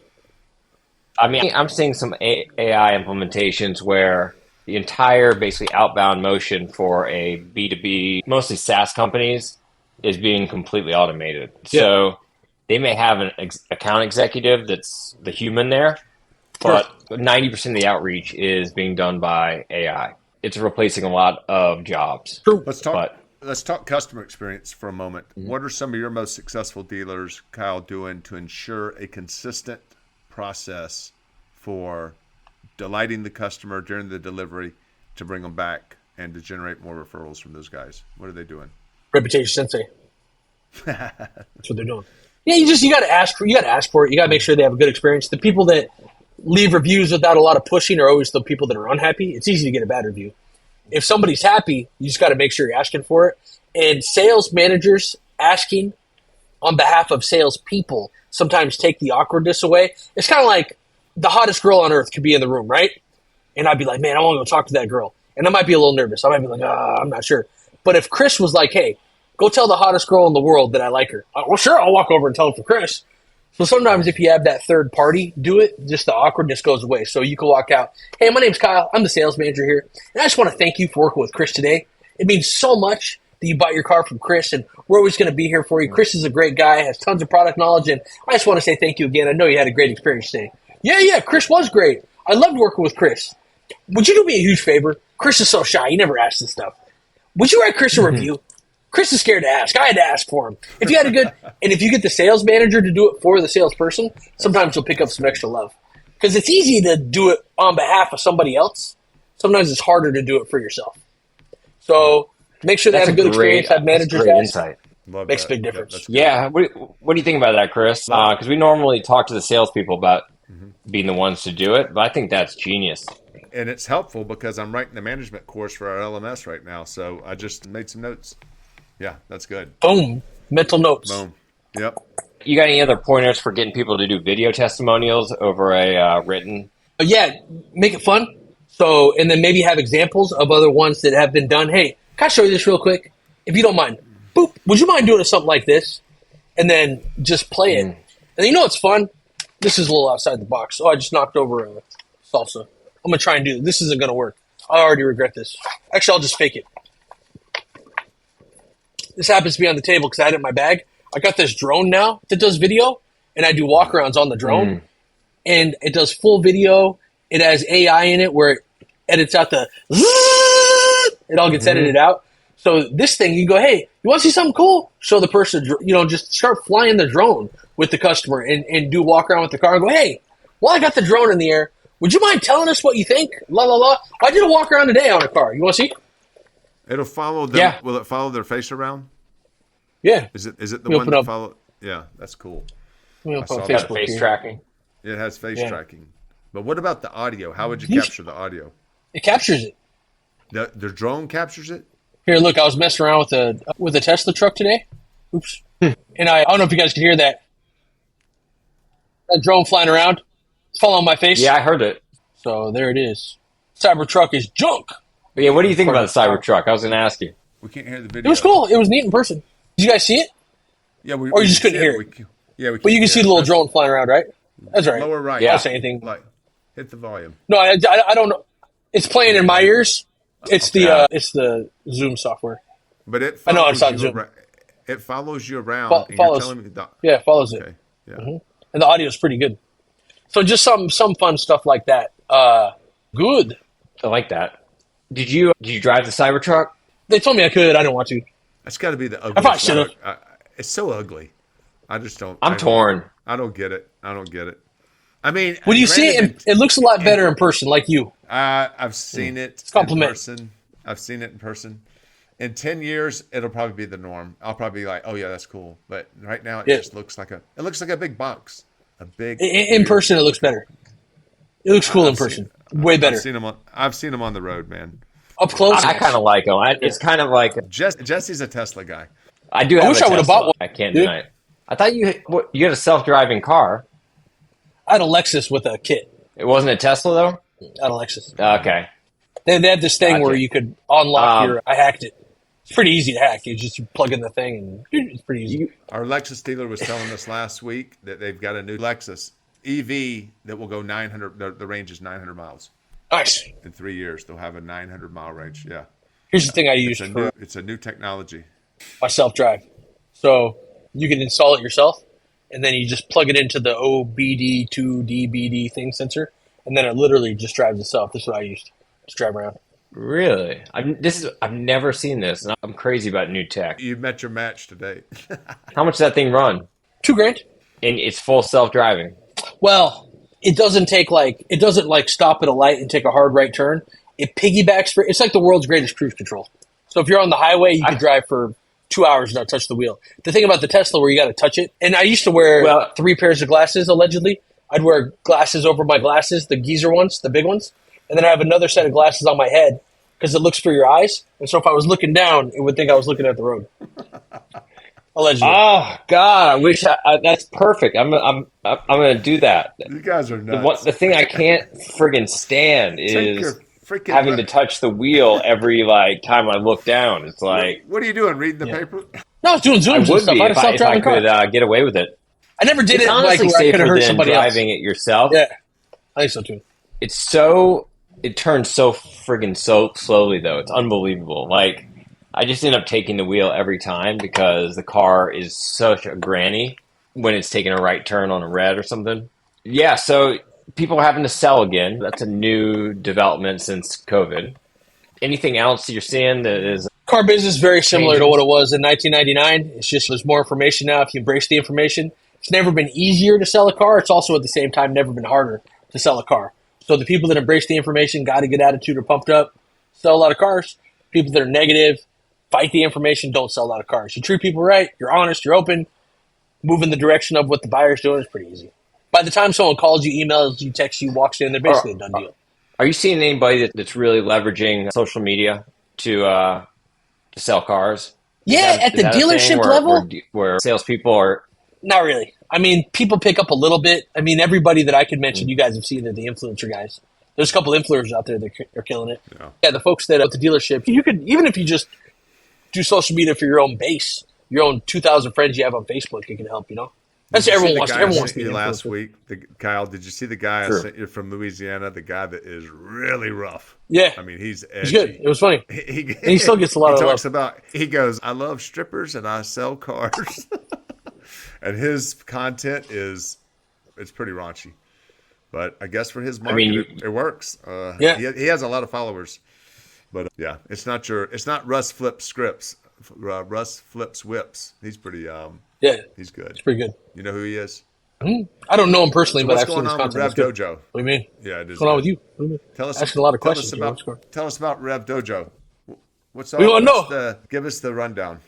Speaker 4: I mean, I'm seeing some AI implementations where the entire basically outbound motion for a B2B, mostly SaaS companies, is being completely automated. Yeah. So they may have an account executive that's the human there, but 90% of the outreach is being done by AI. It's replacing a lot of jobs.
Speaker 1: True.
Speaker 3: Let's talk customer experience for a moment. What are some of your most successful dealers, Kyle, doing to ensure a consistent process for delighting the customer during the delivery to bring them back and to generate more referrals from those guys? What are they doing?
Speaker 1: Reputation Sensei. That's what they're doing. Yeah, you got to ask for it. You got to make sure they have a good experience. The people that leave reviews without a lot of pushing are always the people that are unhappy. It's easy to get a bad review. If somebody's happy, you just got to make sure you're asking for it. And sales managers asking on behalf of salespeople sometimes take the awkwardness away. It's kind of like the hottest girl on earth could be in the room, right? And I'd be like, man, I want to go talk to that girl. And I might be a little nervous. I might be like, I'm not sure. But if Chris was like, hey, go tell the hottest girl in the world that I like her. Well, sure, I'll walk over and tell it for Chris. So sometimes if you have that third party do it, just the awkwardness goes away. So you can walk out, hey, my name's Kyle. I'm the sales manager here. And I just want to thank you for working with Chris today. It means so much that you bought your car from Chris, and we're always going to be here for you. Chris is a great guy, has tons of product knowledge, and I just want to say thank you again. I know you had a great experience today. Yeah, Chris was great. I loved working with Chris. Would you do me a huge favor? Chris is so shy. He never asks this stuff. Would you write Chris a review? Chris is scared to ask. I had to ask for him. If you get the sales manager to do it for the salesperson, sometimes you'll pick up some extra love. Because it's easy to do it on behalf of somebody else. Sometimes it's harder to do it for yourself. So make sure they have a good experience. Have managers ask.
Speaker 4: Insight.
Speaker 1: Makes a big difference.
Speaker 4: Yeah. What do you think about that, Chris? Because we normally talk to the salespeople about being the ones to do it. But I think that's genius.
Speaker 3: And it's helpful because I'm writing the management course for our LMS right now. So I just made some notes. Yeah, that's good.
Speaker 1: Boom. Mental notes.
Speaker 3: Boom. Yep.
Speaker 4: You got any other pointers for getting people to do video testimonials over a written?
Speaker 1: Yeah, make it fun. So, and then maybe have examples of other ones that have been done. Hey, can I show you this real quick? If you don't mind. Boop. Would you mind doing something like this? And then just play it. And you know what's fun? This is a little outside the box. Oh, I just knocked over a salsa. I'm going to try and do it. This isn't going to work. I already regret this. Actually, I'll just fake it. This happens to be on the table because I had it in my bag. I got this drone now that does video, and I do walkarounds on the drone. And it does full video. It has AI in it where it edits out the it all gets edited out. So this thing, you go, hey, you want to see something cool? Show the person, just start flying the drone with the customer and do walk around with the car and go, hey, while I got the drone in the air, would you mind telling us what you think? La, la, la. I did a walk around today on a car. You want to see?
Speaker 3: It'll follow them.
Speaker 1: Yeah.
Speaker 3: Will it follow their face around?
Speaker 1: Yeah.
Speaker 3: Is it the one that follow? Yeah, that's cool.
Speaker 1: I
Speaker 3: saw
Speaker 1: saw
Speaker 3: that.
Speaker 1: Facebook
Speaker 4: Face
Speaker 1: here.
Speaker 4: tracking.
Speaker 3: It has face tracking. But what about the audio? How would you capture the audio?
Speaker 1: It captures it.
Speaker 3: The drone captures it?
Speaker 1: Here, look, I was messing around with a Tesla truck today. Oops. And I don't know if you guys can hear that. That drone flying around. It's falling on my face.
Speaker 4: Yeah, I heard it.
Speaker 1: So there it is. Cybertruck is junk.
Speaker 4: But yeah, what do you think about the Cybertruck? I was going to ask you.
Speaker 3: We can't hear the video.
Speaker 1: It was cool. It was neat in person. Did you guys see it?
Speaker 3: Yeah,
Speaker 1: Or you just couldn't hear it?
Speaker 3: Yeah,
Speaker 1: But you can see the little drone flying around, right? That's right.
Speaker 3: Lower right.
Speaker 1: I don't say anything.
Speaker 3: Like, hit the volume.
Speaker 1: No, I don't know. It's playing in my ears. It's the Zoom software.
Speaker 3: But it
Speaker 1: I know
Speaker 3: follows
Speaker 1: it's not
Speaker 3: you
Speaker 1: Zoom.
Speaker 3: around. It follows you around. And
Speaker 1: follows.
Speaker 3: You're telling me
Speaker 1: Yeah, it follows it.
Speaker 3: Okay. Yeah.
Speaker 1: And the audio is pretty good. So just some fun stuff like that. Good.
Speaker 4: I like that. Did you drive the Cybertruck?
Speaker 1: They told me I could. I didn't want to.
Speaker 3: That's got to be the
Speaker 1: probably
Speaker 3: ugliest.
Speaker 1: should've.
Speaker 3: It's so ugly. I just don't.
Speaker 4: I'm torn.
Speaker 3: I don't get it. I mean,
Speaker 1: When you see
Speaker 3: granted,
Speaker 1: it, it looks a lot better in person, like you.
Speaker 3: I've seen it in
Speaker 1: compliment.
Speaker 3: person. I've seen it in person. In 10 years, it'll probably be the norm. I'll probably be like, "Oh yeah, that's cool." But right now, it just looks like a big box. A big.
Speaker 1: In person, it looks better. It looks cool in person. Way better.
Speaker 3: I've seen them on the road, man.
Speaker 1: Up close.
Speaker 4: I kind of like them. It's kind of like
Speaker 3: Jesse's a Tesla guy.
Speaker 4: I do. Have
Speaker 1: wish
Speaker 4: a
Speaker 1: I would've
Speaker 4: Tesla.
Speaker 1: bought one,
Speaker 4: I can't
Speaker 1: dude.
Speaker 4: deny it. I thought you had a self-driving car.
Speaker 1: I had a Lexus with a kit.
Speaker 4: It wasn't a Tesla though.
Speaker 1: I had a Lexus.
Speaker 4: Okay.
Speaker 1: They had this thing
Speaker 4: Gotcha.
Speaker 1: where you could unlock I hacked it. It's pretty easy to hack. You just plug in the thing and it's pretty easy.
Speaker 3: Our Lexus dealer was telling us last week that they've got a new Lexus EV that will go 900. The range is 900 miles.
Speaker 1: Nice.
Speaker 3: In 3 years, they'll have a 900-mile range. Yeah.
Speaker 1: Here's the thing I use for
Speaker 3: It's a new technology.
Speaker 1: my self-drive. So you can install it yourself, and then you just plug it into the OBD2DBD thing sensor, and then it literally just drives itself. This is what I used to drive around.
Speaker 4: Really? I've never seen this, and I'm crazy about new tech.
Speaker 3: You met your match today.
Speaker 4: How much does that thing run?
Speaker 1: $2,000.
Speaker 4: And it's full self-driving.
Speaker 1: Well, it doesn't stop at a light and take a hard right turn. It piggybacks it's like the world's greatest cruise control. So if you're on the highway, you could drive for 2 hours and not touch the wheel. The thing about the Tesla where you got to touch it, and I used to wear 3 pairs of glasses, allegedly. I'd wear glasses over my glasses, the geezer ones, the big ones, and then I have another set of glasses on my head because it looks for your eyes. And so if I was looking down, it would think I was looking at the road. Allegedly.
Speaker 4: Oh God! I wish that's perfect. I'm gonna do that.
Speaker 3: You guys are nuts.
Speaker 4: The thing I can't friggin' stand is having to touch the wheel every time I look down. It's like,
Speaker 3: what are you doing? Reading the paper?
Speaker 1: No, I was doing Zooms
Speaker 4: I
Speaker 1: and
Speaker 4: would
Speaker 1: stuff.
Speaker 4: be
Speaker 1: I had a
Speaker 4: if I
Speaker 1: self-driving car.
Speaker 4: could get away with it.
Speaker 1: I never did
Speaker 4: It's
Speaker 1: it
Speaker 4: honestly
Speaker 1: where I could have
Speaker 4: safer
Speaker 1: hurt
Speaker 4: than
Speaker 1: somebody else.
Speaker 4: driving it yourself.
Speaker 1: Yeah, I think so too.
Speaker 4: It turns so friggin' so slowly though. It's unbelievable. I just end up taking the wheel every time because the car is such a granny when it's taking a right turn on a red or something. Yeah, so people are having to sell again. That's a new development since COVID. Anything else you're seeing that is
Speaker 1: Car business is very similar to what it was in 1999. It's just there's more information now if you embrace the information. It's never been easier to sell a car. It's also at the same time never been harder to sell a car. So the people that embrace the information, got a good attitude, are pumped up, sell a lot of cars. People that are negative, fight the information, don't sell a lot of cars. You treat people right, you're honest, you're open, move in the direction of what the buyer's doing is pretty easy. By the time someone calls you, emails you, texts you, walks in, they're basically a done deal.
Speaker 4: Are you seeing anybody that's really leveraging social media to sell cars?
Speaker 1: Yeah, at the
Speaker 4: is that a thing
Speaker 1: dealership level,
Speaker 4: where salespeople are?
Speaker 1: not really. I mean, people pick up a little bit. I mean, everybody that I could mention, you guys have seen, are the influencer guys. There's a couple influencers out there that are killing it. Yeah, the folks that at the dealership, you could, even if you just do social media for your own base, your own 2,000 friends you have on Facebook, it can help, you know? That's what everyone wants. Everyone wants to be an
Speaker 3: last
Speaker 1: influencer.
Speaker 3: week, Kyle, did you see the guy I sent you from Louisiana? The guy that is really rough.
Speaker 1: Yeah.
Speaker 3: I mean, he's edgy.
Speaker 1: It's good. It was funny. He still gets a lot of love.
Speaker 3: He goes, I love strippers and I sell cars. And his content it's pretty raunchy. But I guess for his market, it works.
Speaker 1: Yeah.
Speaker 3: He has a lot of followers. But yeah, it's not Russ Flips Scripts. Russ Flips Whips. He's pretty
Speaker 1: Yeah.
Speaker 3: He's good.
Speaker 1: It's pretty good.
Speaker 3: You know who he is?
Speaker 1: I don't know him personally, but
Speaker 3: What's
Speaker 1: I've seen
Speaker 3: going
Speaker 1: his
Speaker 3: on with
Speaker 1: content.
Speaker 3: RevDojo?
Speaker 1: What do you mean?
Speaker 3: Yeah, it is.
Speaker 1: What's going on with you? What do you mean?
Speaker 3: Tell us
Speaker 1: asking a lot of questions.
Speaker 3: Tell us about RevDojo. What's up?
Speaker 1: We want to know.
Speaker 3: Give us the rundown.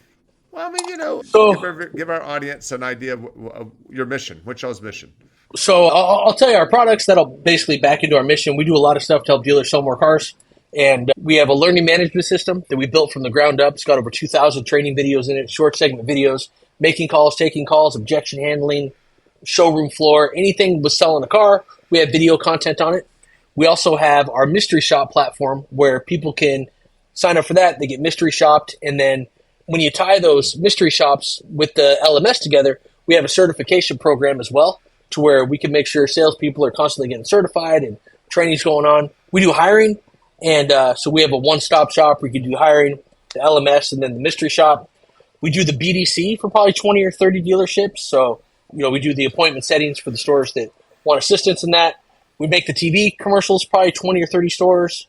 Speaker 3: Well, I mean, you know,
Speaker 1: So-
Speaker 3: give our audience an idea of your mission. What's y'all's mission?
Speaker 1: So I'll tell you our products that'll basically back into our mission. We do a lot of stuff to help dealers sell more cars. And we have a learning management system that we built from the ground up. It's got over 2,000 training videos in it, short segment videos, making calls, taking calls, objection handling, showroom floor, anything with selling a car. We have video content on it. We also have our mystery shop platform where people can sign up for that. They get mystery shopped. And then when you tie those mystery shops with the LMS together, we have a certification program as well to where we can make sure salespeople are constantly getting certified and training's going on. We do hiring. And so we have a one-stop shop where you can do hiring, the LMS, and then the mystery shop. We do the BDC for probably 20 or 30 dealerships. So, you know, we do the appointment settings for the stores that want assistance in that. We make the TV commercials, probably 20 or 30 stores.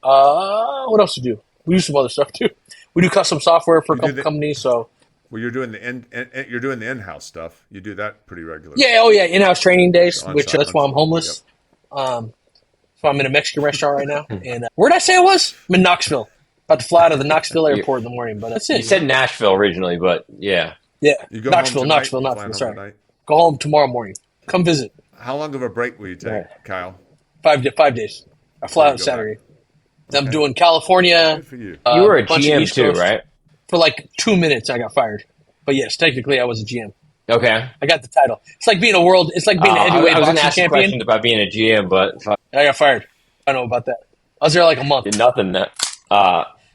Speaker 1: What else do we do? We do some other stuff too. We do custom software for a couple companies. So,
Speaker 3: well, you're doing the in-house stuff. You do that pretty regularly.
Speaker 1: Yeah, in-house training days, that's why I'm homeless.
Speaker 3: Yep.
Speaker 1: So I'm in a Mexican restaurant right now. And where did I say I was? I'm in Knoxville. About to fly out of the Knoxville airport in the morning, but that's it.
Speaker 4: You said Nashville originally, but yeah.
Speaker 1: Yeah,
Speaker 3: You go
Speaker 1: Knoxville. Sorry. Go home tomorrow morning. Come visit.
Speaker 3: How long of a break will you take, Kyle?
Speaker 1: 5 days. I fly out Saturday. Then I'm doing California.
Speaker 3: Good for you.
Speaker 4: You were a
Speaker 1: bunch of
Speaker 4: GM
Speaker 1: East
Speaker 4: too,
Speaker 1: Coast.
Speaker 4: right?
Speaker 1: For like 2 minutes, I got fired. But yes, technically, I was a GM.
Speaker 4: Okay.
Speaker 1: I got the title. It's like being a heavyweight
Speaker 4: I was going
Speaker 1: boxing
Speaker 4: to ask you
Speaker 1: champion.
Speaker 4: questions about being a GM, but
Speaker 1: I got fired. I know about that. I was there like a month.
Speaker 4: did nothing.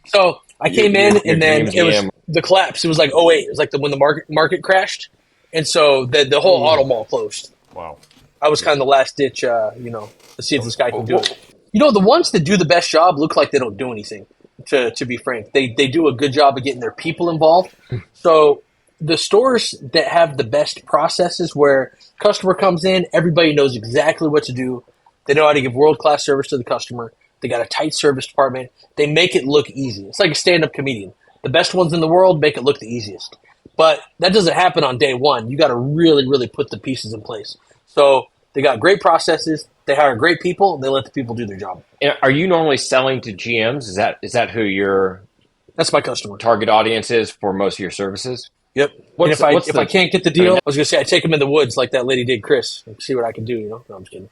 Speaker 1: So I came in, and then
Speaker 4: dream
Speaker 1: it was
Speaker 4: GM.
Speaker 1: the collapse. It was like 08. It was like when the market crashed, and so the whole auto mall closed.
Speaker 3: Wow.
Speaker 1: I was kind of the last ditch, to see if this guy can do it. You know, the ones that do the best job look like they don't do anything. To be frank, they do a good job of getting their people involved. So the stores that have the best processes, where customer comes in, everybody knows exactly what to do. They know how to give world-class service to the customer. They got a tight service department. They make it look easy. It's like a stand-up comedian. The best ones in the world make it look the easiest. But that doesn't happen on day one. You got to really, really put the pieces in place. So they got great processes. They hire great people. And they let the people do their job.
Speaker 4: And are you normally selling to GMs? Is that who your
Speaker 1: That's my customer.
Speaker 4: target audience is for most of your services?
Speaker 1: Yep. And if I can't get the deal, I was going to say I take them in the woods like that lady did Chris and see what I can do. No, I'm just kidding.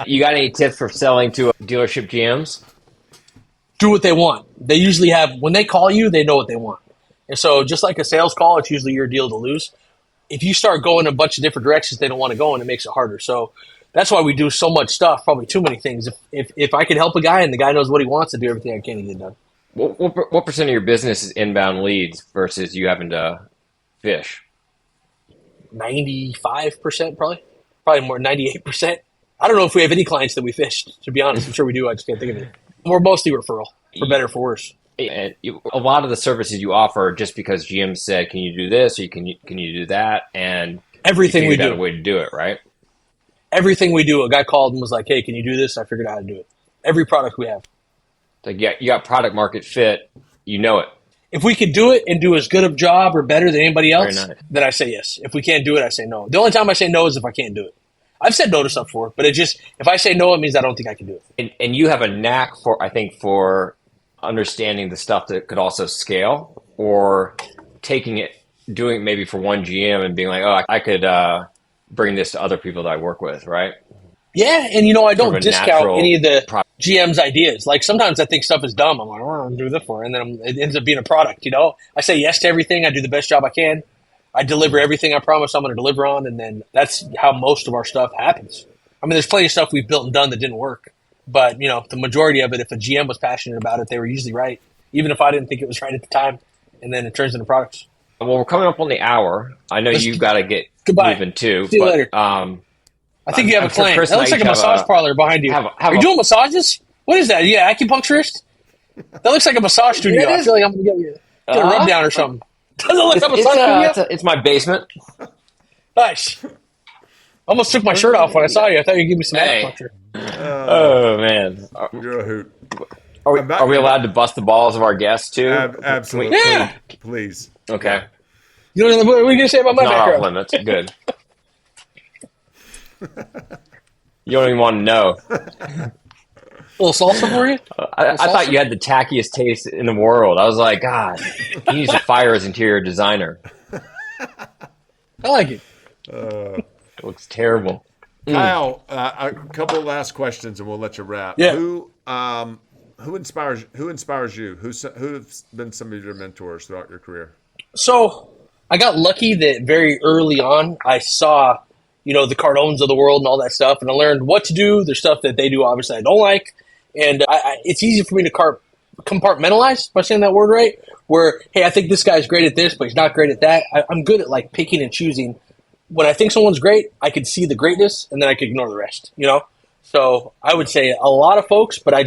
Speaker 4: You got any tips for selling to dealership GMs?
Speaker 1: Do what they want. They usually have, when they call you, they know what they want. And so just like a sales call, it's usually your deal to lose. If you start going a bunch of different directions they don't want to go in, it makes it harder. So that's why we do so much stuff, probably too many things. If I can help a guy and the guy knows what he wants, I do everything I can to get it done.
Speaker 4: What percent of your business is inbound leads versus you having to fish?
Speaker 1: 95% probably more, 98%. I don't know if we have any clients that we fished, to be honest. I'm sure we do. I just can't think of it. We're mostly referral, for better or for worse.
Speaker 4: And a lot of the services you offer are just because GM said, "Can you do this?" or "Can you do that?" And
Speaker 1: everything we
Speaker 4: figured
Speaker 1: do,
Speaker 4: out a way to do it, right?
Speaker 1: Everything we do. A guy called and was like, "Hey, can you do this?" I figured out how to do it. Every product we have.
Speaker 4: Like, yeah, you got product market fit. You know it.
Speaker 1: If we could do it and do as good a job or better than anybody else,
Speaker 4: Very nice.
Speaker 1: then I say yes. If we can't do it, I say no. The only time I say no is if I can't do it. I've said no to stuff before, but if I say no, it means I don't think I can do it.
Speaker 4: And you have a knack for understanding the stuff that could also scale, or taking it, doing it maybe for one GM and being like, oh, I could bring this to other people that I work with, right?
Speaker 1: Yeah, and I
Speaker 4: Sort of
Speaker 1: don't
Speaker 4: a
Speaker 1: discount
Speaker 4: natural
Speaker 1: any of the
Speaker 4: pro-
Speaker 1: GM's ideas. Like sometimes I think stuff is dumb. I'm like, "Oh, I'm do this for," and then it ends up being a product. I say yes to everything. I do the best job I can. I deliver everything I promise I'm going to deliver on, and then that's how most of our stuff happens. I mean, there's plenty of stuff we've built and done that didn't work, but the majority of it, if a GM was passionate about it, they were usually right, even if I didn't think it was right at the time, and then it turns into products.
Speaker 4: Well, we're coming up on the hour. I know you've got to get
Speaker 1: Goodbye.
Speaker 4: moving too.
Speaker 1: See you
Speaker 4: but,
Speaker 1: later. I think you have
Speaker 4: I'm
Speaker 1: a
Speaker 4: sure
Speaker 1: client.
Speaker 4: Chris
Speaker 1: That
Speaker 4: and
Speaker 1: looks
Speaker 4: I
Speaker 1: like a
Speaker 4: each have
Speaker 1: massage parlor behind you. Are you doing massages? What is that? Yeah, acupuncturist? That looks like a massage studio.
Speaker 4: Yeah, it
Speaker 1: I
Speaker 4: is.
Speaker 1: feel like I'm going to get a rub down or something. Doesn't it look like a
Speaker 4: It's,
Speaker 1: massage studio?
Speaker 4: it's my basement.
Speaker 1: Nice. Almost took my shirt off when I saw you. I thought you'd give me some
Speaker 4: Hey.
Speaker 1: acupuncture.
Speaker 4: Oh man,
Speaker 3: You're a hoot.
Speaker 4: are we allowed to bust the balls of our guests too?
Speaker 3: Absolutely.
Speaker 1: Yeah.
Speaker 3: Please.
Speaker 4: Okay,
Speaker 1: What are you going to say about my
Speaker 4: not off
Speaker 1: background?
Speaker 4: limits. Good. You don't even want to know.
Speaker 1: A little salsa for you?
Speaker 4: I thought you had the tackiest taste in the world. I was like, God, he needs to fire his interior designer.
Speaker 1: I like it.
Speaker 4: It looks terrible.
Speaker 3: Kyle, a couple of last questions, and we'll let you wrap.
Speaker 1: Yeah.
Speaker 3: Who inspires you? Who's been some of your mentors throughout your career?
Speaker 1: So I got lucky that very early on I saw, the Cardones of the world and all that stuff, and I learned what to do. There's stuff that they do, obviously, I don't like. And it's easy for me to compartmentalize, if I'm saying that word right, where, hey, I think this guy's great at this, but he's not great at that. I'm good at, like, picking and choosing. When I think someone's great, I can see the greatness, and then I can ignore the rest, So I would say a lot of folks, but I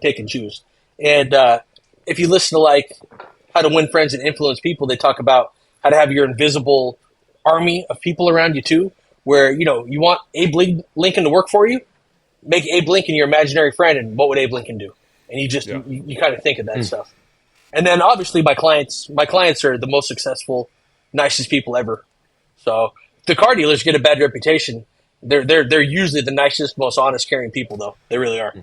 Speaker 1: pick and choose. And if you listen to, like, How to Win Friends and Influence People, they talk about how to have your invisible army of people around you, too, where, you want Abe Lincoln to work for you, make Abe Lincoln your imaginary friend, and what would Abe Lincoln do? And you just you kind of think of that stuff. And then obviously my clients are the most successful, nicest people ever. So the car dealers get a bad reputation. They're usually the nicest, most honest, caring people, though. They really are.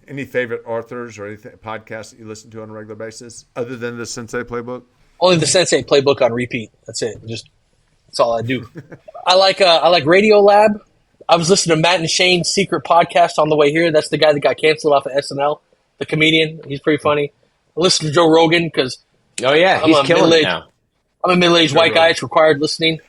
Speaker 3: Any favorite authors or anything podcasts that you listen to on a regular basis, other than the Sensei Playbook?
Speaker 1: Only the Sensei Playbook on repeat. That's it. That's all I do. I like Radio Lab. I was listening to Matt and Shane's secret podcast on the way here. That's the guy that got canceled off of SNL, the comedian. He's pretty funny. I listen to Joe Rogan because
Speaker 4: Oh yeah, he's killing it now.
Speaker 1: I'm a middle-aged white guy. It's required listening.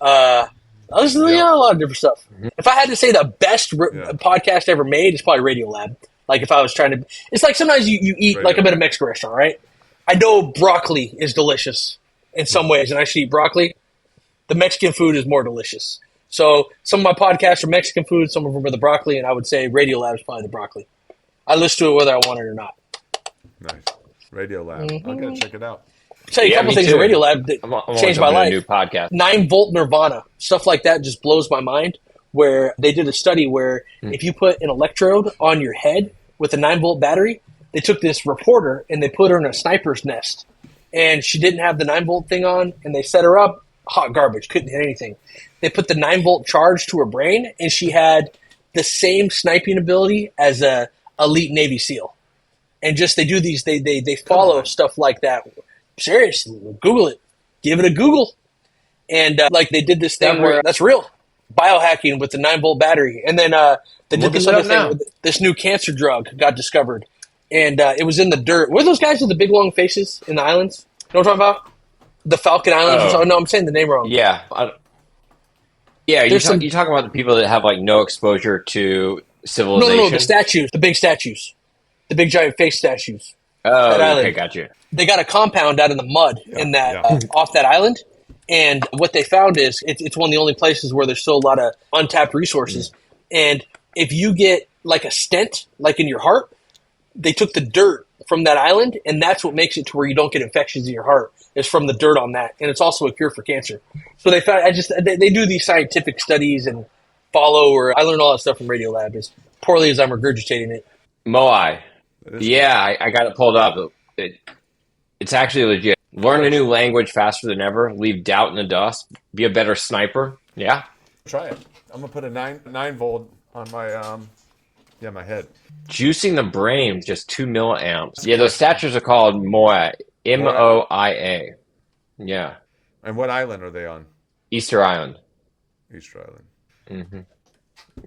Speaker 1: I listen to a lot of different stuff. If I had to say the best podcast ever made, it's probably Radio Lab. Like if I was trying to, it's like sometimes you eat, like I'm at a Mexican restaurant, right? I know broccoli is delicious in some ways, and I should eat broccoli. The Mexican food is more delicious. So some of my podcasts are Mexican food, some of them are the broccoli, and I would say Radio Lab is probably the broccoli. I listen to it whether I want it or not.
Speaker 3: Nice. Radio Lab. I'm going to check it out.
Speaker 1: I'll tell you a couple things in Radio Lab that changed my life.
Speaker 4: A new podcast.
Speaker 1: 9-volt Nirvana, stuff like that just blows my mind. Where they did a study where if you put an electrode on your head with a 9-volt battery, they took this reporter and they put her in a sniper's nest. And she didn't have the 9-volt thing on, and they set her up, hot garbage, couldn't hit anything. They put the 9-volt charge to her brain, and she had the same sniping ability as a elite Navy SEAL. And just they do these, they follow stuff like that. Seriously, Google it. Give it a Google. And like they did this thing where that's real. Biohacking with the 9-volt battery. And then they did this other thing where this new cancer drug got discovered. And it was in the dirt. What are those guys with the big long faces in the islands? You know what I'm talking about? The Falcon Islands or something? No, I'm saying the name wrong.
Speaker 4: Yeah. You're talking about the people that have like no exposure to civilization?
Speaker 1: No, the statues, the big statues. The big giant face statues.
Speaker 4: Oh, okay, got you.
Speaker 1: They got a compound out in the mud off that island. And what they found is it's one of the only places where there's still a lot of untapped resources. And if you get like a stent, like in your heart, they took the dirt from that island, and that's what makes it to where you don't get infections in your heart. Is from the dirt on that, and it's also a cure for cancer. So they found they do these scientific studies and I learned all that stuff from Radio Lab as poorly as I'm regurgitating it.
Speaker 4: Moai. Yeah, I got it pulled up. It's actually legit. Learn a new language faster than ever. Leave doubt in the dust. Be a better sniper. Yeah.
Speaker 3: Try it. I'm gonna put a 9-volt on my my head.
Speaker 4: Juicing the brain with just 2 milliamps. Yeah, those statues are called Moai. MOIA. Yeah.
Speaker 3: And what island are they on?
Speaker 4: Easter Island.
Speaker 3: Easter Island.
Speaker 4: Mm-hmm.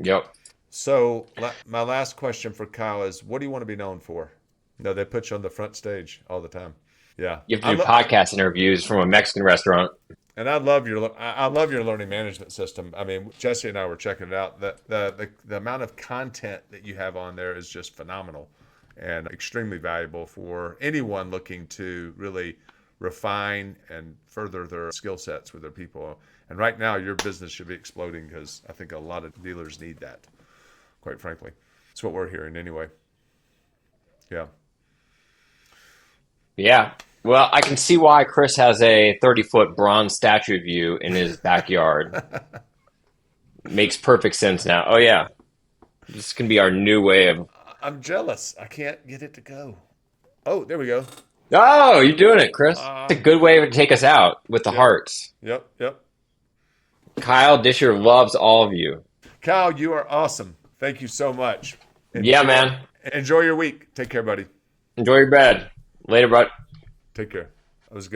Speaker 4: Yep.
Speaker 3: So my last question for Kyle is, what do you want to be known for? No, they put you on the front stage all the time. Yeah.
Speaker 4: You have to do podcast interviews from a Mexican restaurant.
Speaker 3: And I love your learning management system. I mean, Jesse and I were checking it out. The amount of content that you have on there is just phenomenal and extremely valuable for anyone looking to really refine and further their skill sets with their people. And right now, your business should be exploding because I think a lot of dealers need that, quite frankly. That's what we're hearing anyway. Yeah.
Speaker 4: Yeah. Well, I can see why Chris has a 30-foot bronze statue of you in his backyard. Makes perfect sense now. Oh, yeah. This can be our new way of...
Speaker 3: I'm jealous. I can't get it to go. Oh, there we go.
Speaker 4: Oh, you're doing it, Chris. It's a good way to take us out with the hearts.
Speaker 3: Yep.
Speaker 4: Kyle Disher loves all of you.
Speaker 3: Kyle, you are awesome. Thank you so much.
Speaker 4: Yeah, man.
Speaker 3: Enjoy your week. Take care, buddy.
Speaker 4: Enjoy your bed. Later, bud.
Speaker 3: Take care. That was a good one.